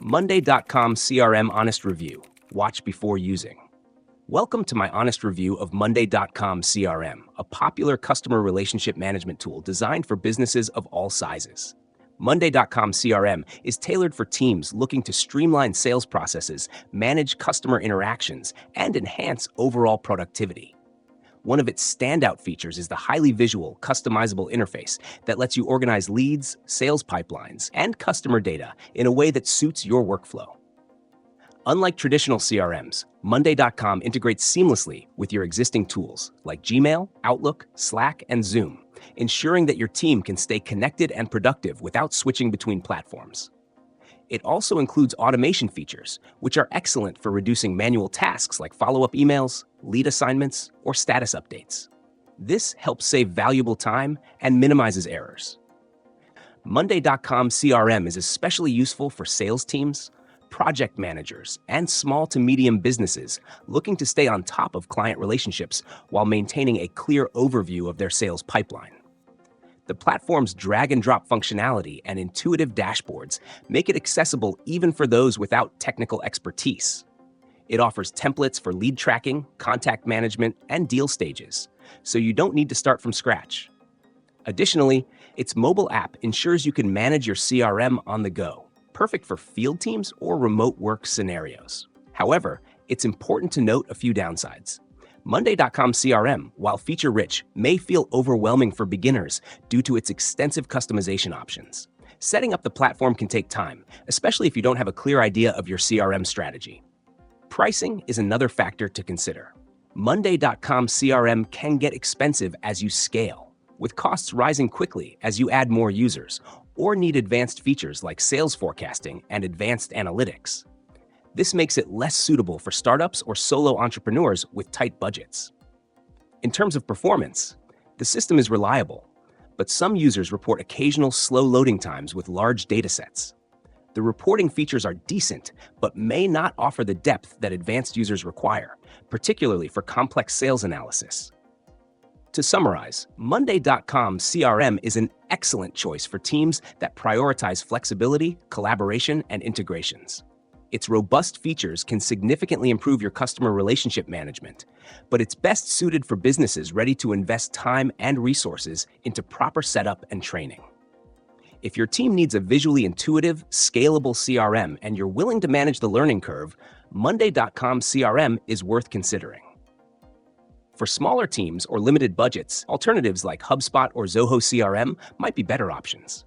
Monday.com CRM Honest Review. Watch before using. Welcome to my honest review of Monday.com CRM, a popular customer relationship management tool designed for businesses of all sizes. Monday.com CRM is tailored for teams looking to streamline sales processes, manage customer interactions, and enhance overall productivity. One of its standout features is the highly visual, customizable interface that lets you organize leads, sales pipelines, and customer data in a way that suits your workflow. Unlike traditional CRMs, Monday.com integrates seamlessly with your existing tools like Gmail, Outlook, Slack, and Zoom, ensuring that your team can stay connected and productive without switching between platforms. It also includes automation features, which are excellent for reducing manual tasks like follow-up emails, lead assignments, or status updates. This helps save valuable time and minimizes errors. Monday.com CRM is especially useful for sales teams, project managers, and small to medium businesses looking to stay on top of client relationships while maintaining a clear overview of their sales pipeline. The platform's drag-and-drop functionality and intuitive dashboards make it accessible even for those without technical expertise. It offers templates for lead tracking, contact management, and deal stages, so you don't need to start from scratch. Additionally, its mobile app ensures you can manage your CRM on the go, perfect for field teams or remote work scenarios. However, it's important to note a few downsides. Monday.com CRM, while feature-rich, may feel overwhelming for beginners due to its extensive customization options. Setting up the platform can take time, especially if you don't have a clear idea of your CRM strategy. Pricing is another factor to consider. Monday.com CRM can get expensive as you scale, with costs rising quickly as you add more users or need advanced features like sales forecasting and advanced analytics. This makes it less suitable for startups or solo entrepreneurs with tight budgets. In terms of performance, the system is reliable, but some users report occasional slow loading times with large datasets. The reporting features are decent, but may not offer the depth that advanced users require, particularly for complex sales analysis. To summarize, Monday.com CRM is an excellent choice for teams that prioritize flexibility, collaboration, and integrations. Its robust features can significantly improve your customer relationship management, but it's best suited for businesses ready to invest time and resources into proper setup and training. If your team needs a visually intuitive, scalable CRM and you're willing to manage the learning curve, Monday.com CRM is worth considering. For smaller teams or limited budgets, alternatives like HubSpot or Zoho CRM might be better options.